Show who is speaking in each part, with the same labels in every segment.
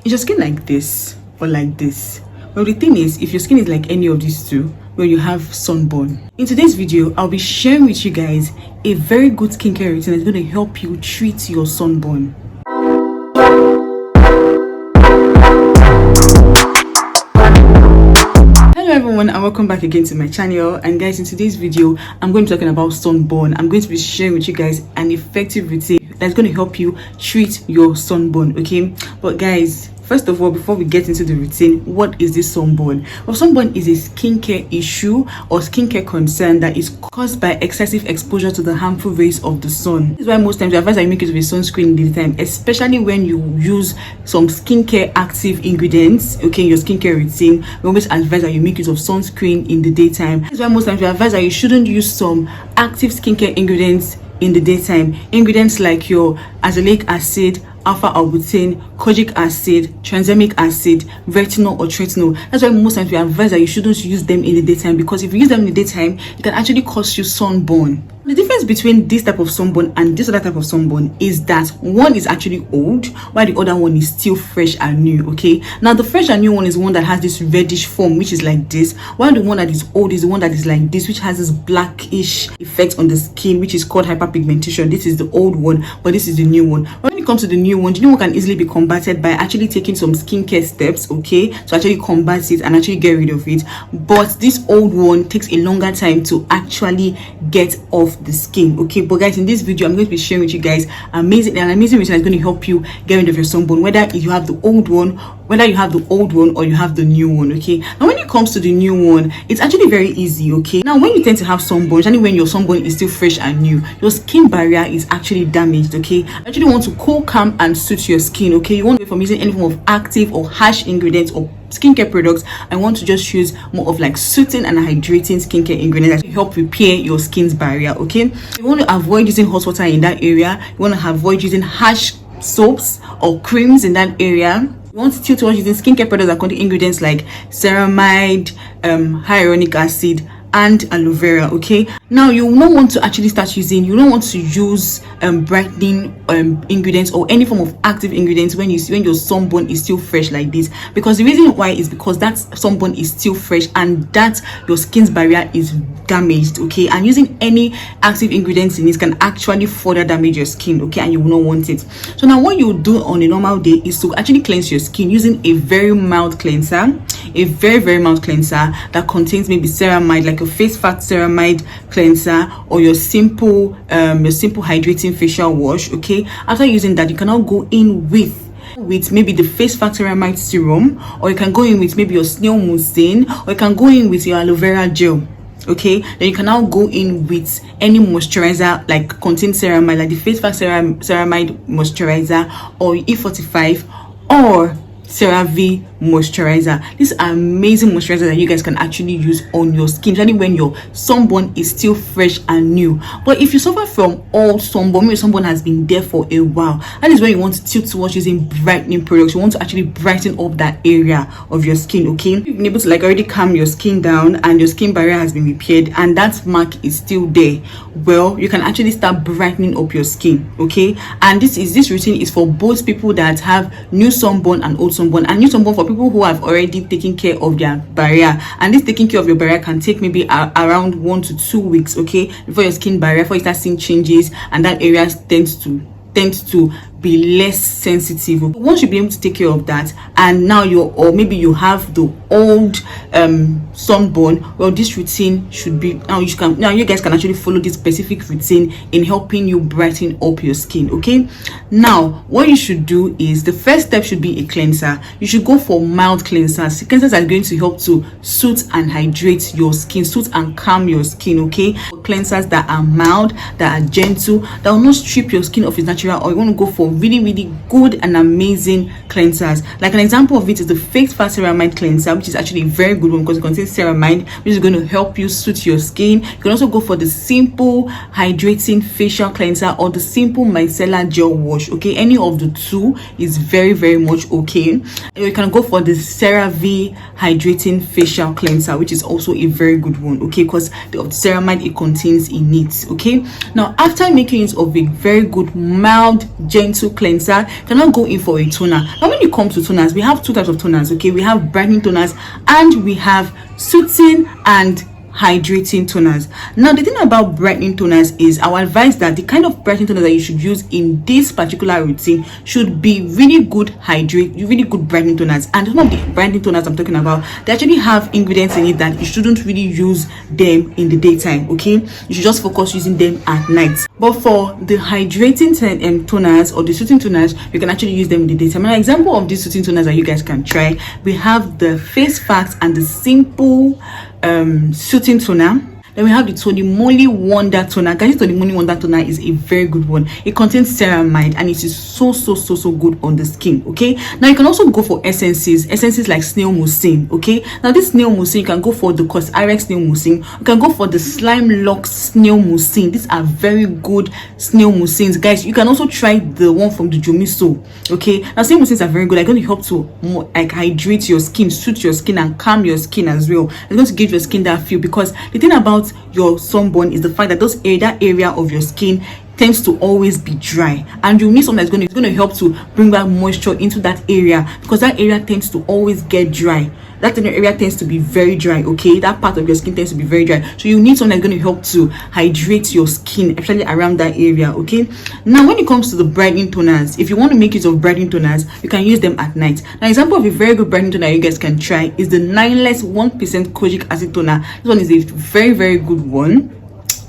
Speaker 1: Is your skin like this or like this? Well, the thing is, if your skin is like any of these two, well, you have sunburn. In today's video, I'll be sharing with you guys a very good skincare routine that's going to help you treat your sunburn. Hello everyone, and welcome back again to my channel. And guys, in today's video, I'm going to be talking about sunburn. I'm going to be sharing with you guys an effective routine that's going to help you treat your sunburn, okay? But guys, first of all, before we get into the routine, what is this sunburn? Well, sunburn is a skincare issue or skincare concern that is caused by excessive exposure to the harmful rays of the sun. This is why most times we advise that you make use of a sunscreen in the daytime, especially when you use some skincare active ingredients, okay, in your skincare routine. We always advise that you make use of sunscreen in the daytime. This is why most times we advise that you shouldn't use some active skincare ingredients in the daytime. Ingredients like your azelaic acid, alpha-arbutin, kojic acid, tranexamic acid, retinol or tretinoin. That's why most times we advise that you shouldn't use them in the daytime, because if you use them in the daytime, it can actually cause you sunburn. The difference between this type of sunburn and this other type of sunburn is that one is actually old, while the other one is still fresh and new, okay? Now, the fresh and new one is one that has this reddish form, which is like this, while the one that is old is the one that is like this, which has this blackish effect on the skin, which is called hyperpigmentation. This is the old one, but this is the new one. When it comes to the new one, the new one can easily be combated by actually taking some skincare steps, okay, to actually combat it and actually get rid of it. But this old one takes a longer time to actually get off the skin, okay? But guys, in this video, I'm going to be sharing with you guys an amazing routine that's going to help you get rid of your sunburn, whether you have the old one, or you have the new one, okay? Now, when it comes to the new one, it's actually very easy, okay? Now, when you tend to have sunburn, especially when your sunburn is still fresh and new, your skin barrier is actually damaged, okay? You actually want to cool, calm, and soothe your skin, okay? You want to be from using any form of active or harsh ingredients or skincare products. I want to just use more of like soothing and hydrating skincare ingredients that help repair your skin's barrier, okay? You want to avoid using hot water in that area. You want to avoid using harsh soaps or creams in that area. You want to tilt towards using skincare products that contain ingredients like ceramide, hyaluronic acid, and aloe vera, okay? Now, you don't want to actually you don't want to use brightening ingredients or any form of active ingredients when your sunburn is still fresh like this, because the reason why is because that sunburn is still fresh and that your skin's barrier is damaged, okay? And using any active ingredients in it can actually further damage your skin, okay? And you will not want it. So now, what you do on a normal day is to actually cleanse your skin using a very mild cleanser, a very mild cleanser that contains maybe ceramide, like a face fat ceramide cleanser, or your simple hydrating facial wash, okay? After using that, you can now go in with maybe the face fat ceramide serum, or you can go in with maybe your snail mucin, or you can go in with your aloe vera gel, okay? Then you can now go in with any moisturizer like contains ceramide, like the face fat ceramide moisturizer, or E45, or CeraVe moisturizer. These are amazing moisturizers that you guys can actually use on your skin, especially when your sunburn is still fresh and new. But if you suffer from old sunburn, your sunburn has been there for a while, that is when you want to tilt towards using brightening products. You want to actually brighten up that area of your skin, okay? You've been able to like already calm your skin down and your skin barrier has been repaired and that mark is still there, well, you can actually start brightening up your skin, okay? And this routine is for both people that have new sunburn and old sunburn, and new sunburn for people who have already taken care of their barrier. And this taking care of your barrier can take maybe around 1 to 2 weeks, okay, before your skin barrier, before you start seeing changes and that area tends to be less sensitive. Once you be able to take care of that, and now maybe you have the old sunburn, well, this routine should be you guys can actually follow this specific routine in helping you brighten up your skin, okay? Now, what you should do is the first step should be a cleanser. You should go for mild cleansers. Cleansers are going to help to soothe and hydrate your skin, soothe and calm your skin, okay? Cleansers that are mild, that are gentle, that will not strip your skin of its natural, or you want to go for really good and amazing cleansers. Like an example of it is the face fat ceramide cleanser, which is actually a very good one because it contains ceramide, which is going to help you soothe your skin. You can also go for the simple hydrating facial cleanser or the simple micellar gel wash, okay? Any of the two is very much okay. You can go for the CeraVe hydrating facial cleanser, which is also a very good one, okay, because the ceramide it contains in it, okay? Now, after making use of a very good mild gentle gentle cleanser, you cannot go in for a toner. Now when it comes to toners, we have two types of toners, okay? We have brightening toners and we have soothing and hydrating toners. Now the thing about brightening toners is our advice that the kind of brightening toner that you should use in this particular routine should be really good brightening toners. And some of the brightening toners I'm talking about, they actually have ingredients in it that you shouldn't really use them in the daytime, okay? You should just focus using them at night. But for the hydrating toners or the soothing toners, you can actually use them in the daytime. An example of these soothing toners that you guys can try, we have the Face Facts and the Simple soothing toner. Then we have the Tony Moly Wonder Toner. Guys, Tony Moly Wonder Toner is a very good one. It contains ceramide and it is so good on the skin, okay? Now you can also go for essences like snail mucin, okay? Now this snail mucin, you can go for the Cosrx snail mucin. You can go for the Slime Locks snail mucin. These are very good snail mucins. Guys, you can also try the one from the Jomiso, okay? Now snail mucins are very good. They're going to help to hydrate your skin, soothe your skin and calm your skin as well. It's going to give your skin that feel, because the thing about your sunburn is the fact that that area of your skin tends to always be dry, and you need something that's going to help to bring back moisture into that area, because that area tends to always get dry. That area tends to be very dry, okay? That part of your skin tends to be very dry, so you need something that's going to help to hydrate your skin, especially around that area, okay? Now when it comes to the brightening toners, if you want to make use of brightening toners, you can use them at night. Now example of a very good brightening toner you guys can try is the 9less 1% kojic acid toner. This one is a very good one.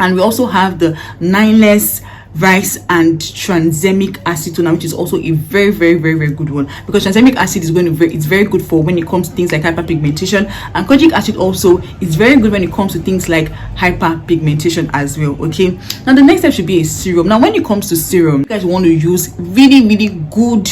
Speaker 1: And we also have the 9less rice and tranexamic acid toner, which is also a very good one, because tranexamic acid is it's very good for when it comes to things like hyperpigmentation, and kojic acid also is very good when it comes to things like hyperpigmentation as well, okay? Now the next step should be a serum. Now when it comes to serum, you guys want to use really good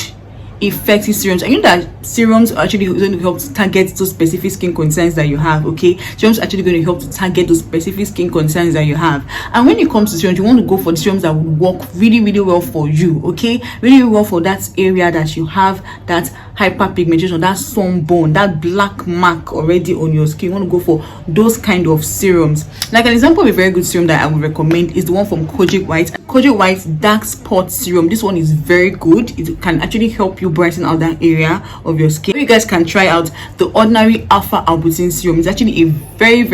Speaker 1: effective serums. And you know that serums are actually going to help to target those specific skin concerns that you have, okay? Serums are actually going to help to target those specific skin concerns that you have. And when it comes to serums, you want to go for the serums that will work really well for you, okay? Really well for that area that you have that hyperpigmentation, that sunburn, that black mark already on your skin. You want to go for those kind of serums. Like an example of a very good serum that I would recommend is the one from Kojic White Dark Spot Serum. This one is very good. It can actually help you brighten out that area of your skin. You guys can try out the Ordinary Alpha Arbutin Serum. It's actually a very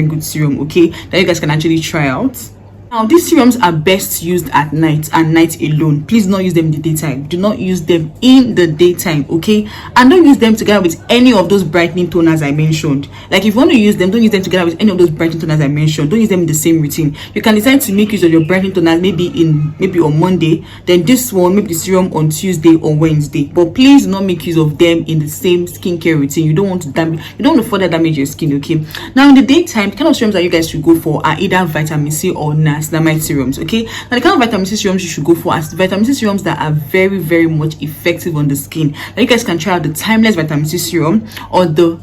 Speaker 1: good serum, okay, that you guys can actually try out. Now these serums are best used at night and night alone. Please do not use them in the daytime. Do not use them in the daytime, okay? And don't use them together with any of those brightening toners I mentioned. Like if you want to use them, don't use them together with any of those brightening toners I mentioned. Don't use them in the same routine. You can decide to make use of your brightening toners maybe on Monday, then this one, maybe the serum on Tuesday or Wednesday. But please do not make use of them in the same skincare routine. You don't want to further damage your skin, okay? Now in the daytime, the kind of serums that you guys should go for are either vitamin C or niacinamide serums, okay? Now the kind of vitamin C serums you should go for are vitamin C serums that are very much effective on the skin. Now you guys can try out the Timeless vitamin C serum, or the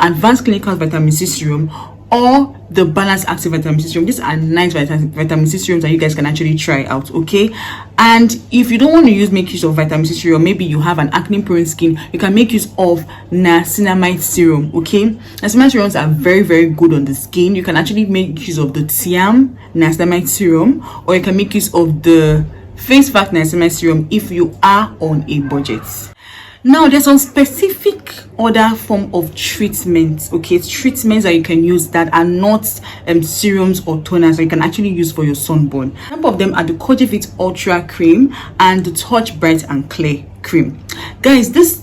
Speaker 1: Advanced Clinical vitamin C serum, or the Balanced Active vitamin C serum. These are nice vitamin C serums that you guys can actually try out, okay? And if you don't want to make use of vitamin C serum, maybe you have an acne prone skin, you can make use of niacinamide serum, okay? Niacinamide serums are very good on the skin. You can actually make use of the Tiam niacinamide serum, or you can make use of the Face Fact niacinamide serum if you are on a budget. Now there's some specific other form of treatments, okay? Treatments that you can use that are not serums or toners that you can actually use for your sunburn. Some of them are the Cogivit Ultra Cream and the Touch Bright and Clear Cream. Guys, these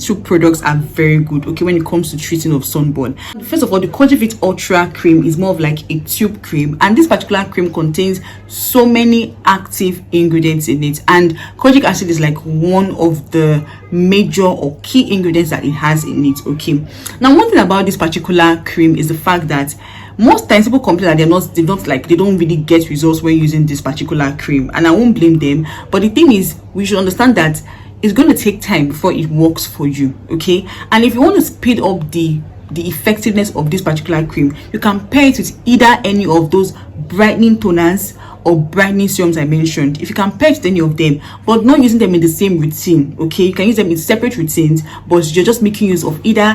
Speaker 1: two products are very good, okay, when it comes to treating of sunburn. First of all, the Cogivit Ultra Cream is more of like a tube cream, and this particular cream contains so many active ingredients in it, and kojic acid is like one of the major or key ingredients that it has in it, okay? Now one thing about this particular cream is the fact that most times people complain that they don't really get results when using this particular cream, and I won't blame them. But the thing is, we should understand that it's going to take time before it works for you, okay? And if you want to speed up the effectiveness of this particular cream, you can pair it with either any of those brightening toners or brightening serums I mentioned. If you can pair it with any of them, but not using them in the same routine, okay? You can use them in separate routines, but you're just making use of either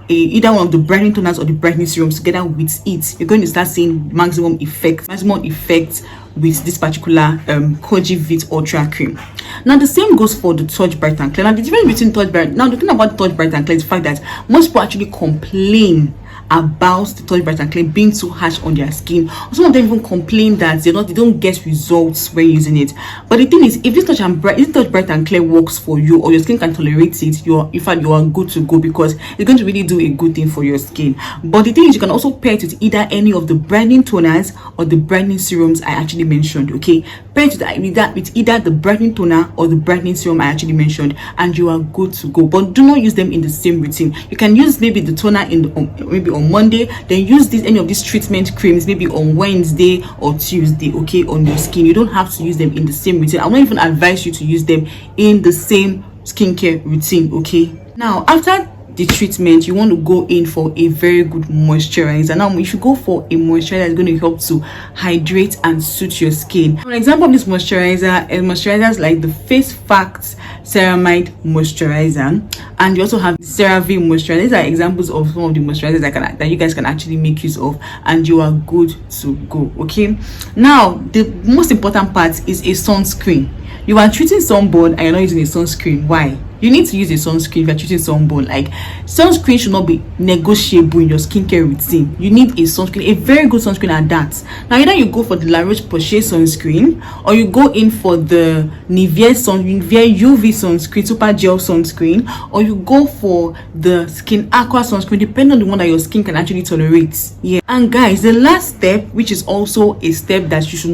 Speaker 1: one of the brightening toners or the brightening serums together with it. You're going to start seeing maximum effect with this particular Koji Vit Ultra cream. Now the same goes for the Touch Bright and Clear. Now the difference between Touch Bright, now the thing about Touch Bright and Clear is the fact that most people actually complain about the Touch Bright and Clear being too harsh on their skin. Some of them even complain that they don't get results when using it. But the thing is, if this Touch Bright and Clear works for you, or your skin can tolerate it, you are good to go, because it's going to really do a good thing for your skin. But the thing is, you can also pair it with either any of the brightening toners or the brightening serums I actually mentioned. Okay, pair it with either the brightening toner or the brightening serum I actually mentioned, and you are good to go. But do not use them in the same routine. You can use maybe the toner maybe on Monday, then use any of these treatment creams maybe on Wednesday or Tuesday, okay, on your skin. You don't have to use them in the same routine. I will not even advise you to use them in the same skincare routine. Okay, now after the treatment, you want to go in for a very good moisturizer. Now you should go for a moisturizer that's going to help to hydrate and soothe your skin. For example of this moisturizer is moisturizers like the Face Facts Ceramide Moisturizer, and you also have the CeraVe Moisturizer. These are examples of some of the moisturizers that you guys can actually make use of, and you are good to go. Okay, now the most important part is a sunscreen. You are treating sunburn and you're not using a sunscreen. Why? You need to use a sunscreen if you're treating sunburn. Like, sunscreen should not be negotiable in your skincare routine. You need a sunscreen, a very good sunscreen at that. Now either you go for the La Roche-Posay sunscreen, or you go in for the Nivea UV sunscreen, super gel sunscreen, or you go for the Skin Aqua sunscreen, depending on the one that your skin can actually tolerate. Yeah. And guys, the last step, which is also a step that you should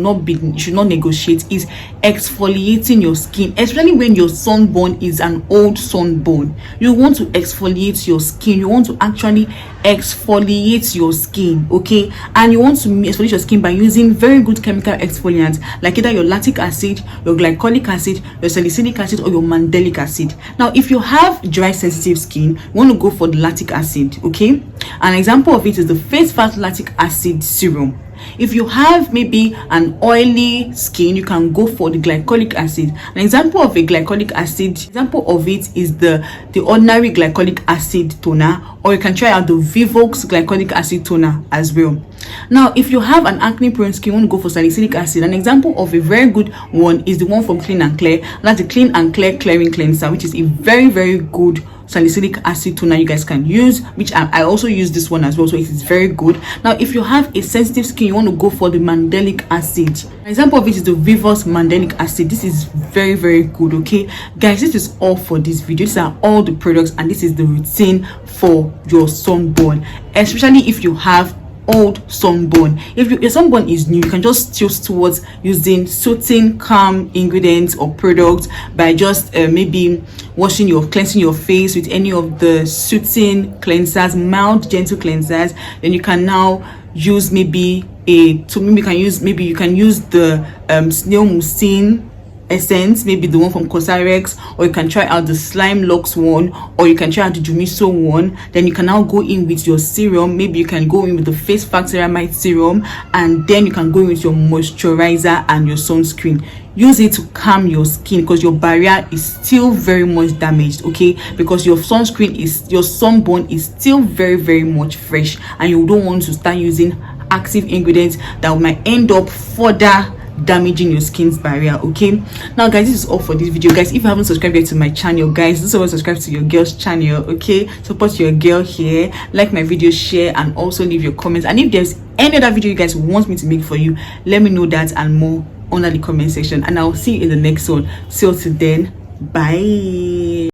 Speaker 1: not negotiate, is exfoliating your skin, especially when your sunburn is an old sunburn. You want to exfoliate your skin. You want to actually exfoliate your skin, okay? And you want to exfoliate your skin by using very good chemical exfoliants, like either your lactic acid, your glycolic acid, your salicylic acid, or your mandelic acid. Now if you have dry sensitive skin, you want to go for the lactic acid, okay? An example of it is the Face Fat Lactic Acid Serum. If you have maybe an oily skin, you can go for the glycolic acid. An example of a glycolic acid, example of it is the ordinary glycolic acid toner, or you can try out the Vivox glycolic acid toner as well. Now if you have an acne prone skin, you want to go for salicylic acid. An example of a very good one is the one from Clean and Clear, and that's the Clean and Clear Clearing Cleanser, which is a very good salicylic acid toner you guys can use, which I also use this one as well, so it is very good. Now if you have a sensitive skin, you want to go for the mandelic acid. An example of it is the Vivos mandelic acid. This is very good. Okay guys, this is all for this video. These are all the products, and this is the routine for your sunburn, especially if you have old sunburn. If your sunburn is new, you can just choose towards using soothing, calm ingredients or products by just maybe cleansing your face with any of the soothing cleansers, mild gentle cleansers. Then you can now use you can use the snail mucin essence, maybe the one from Cosrx, or you can try out the Slime Lux one, or you can try out the Jumiso one. Then you can now go in with your serum. Maybe you can go in with the Face Facts Ceramide Serum, and then you can go in with your moisturizer and your sunscreen. Use it to calm your skin, because your barrier is still very much damaged, okay? Because your sunburn is still very much fresh, and you don't want to start using active ingredients that might end up further damaging your skin's barrier. Okay, now guys, this is all for this video. Guys, if you haven't subscribed yet to my channel, guys, this is subscribe to your girl's channel. Okay, support your girl here, like my video, share, and also leave your comments. And if there's any other video you guys want me to make for you, let me know that and more under the comment section, and I'll see you in the next one. Till then, bye.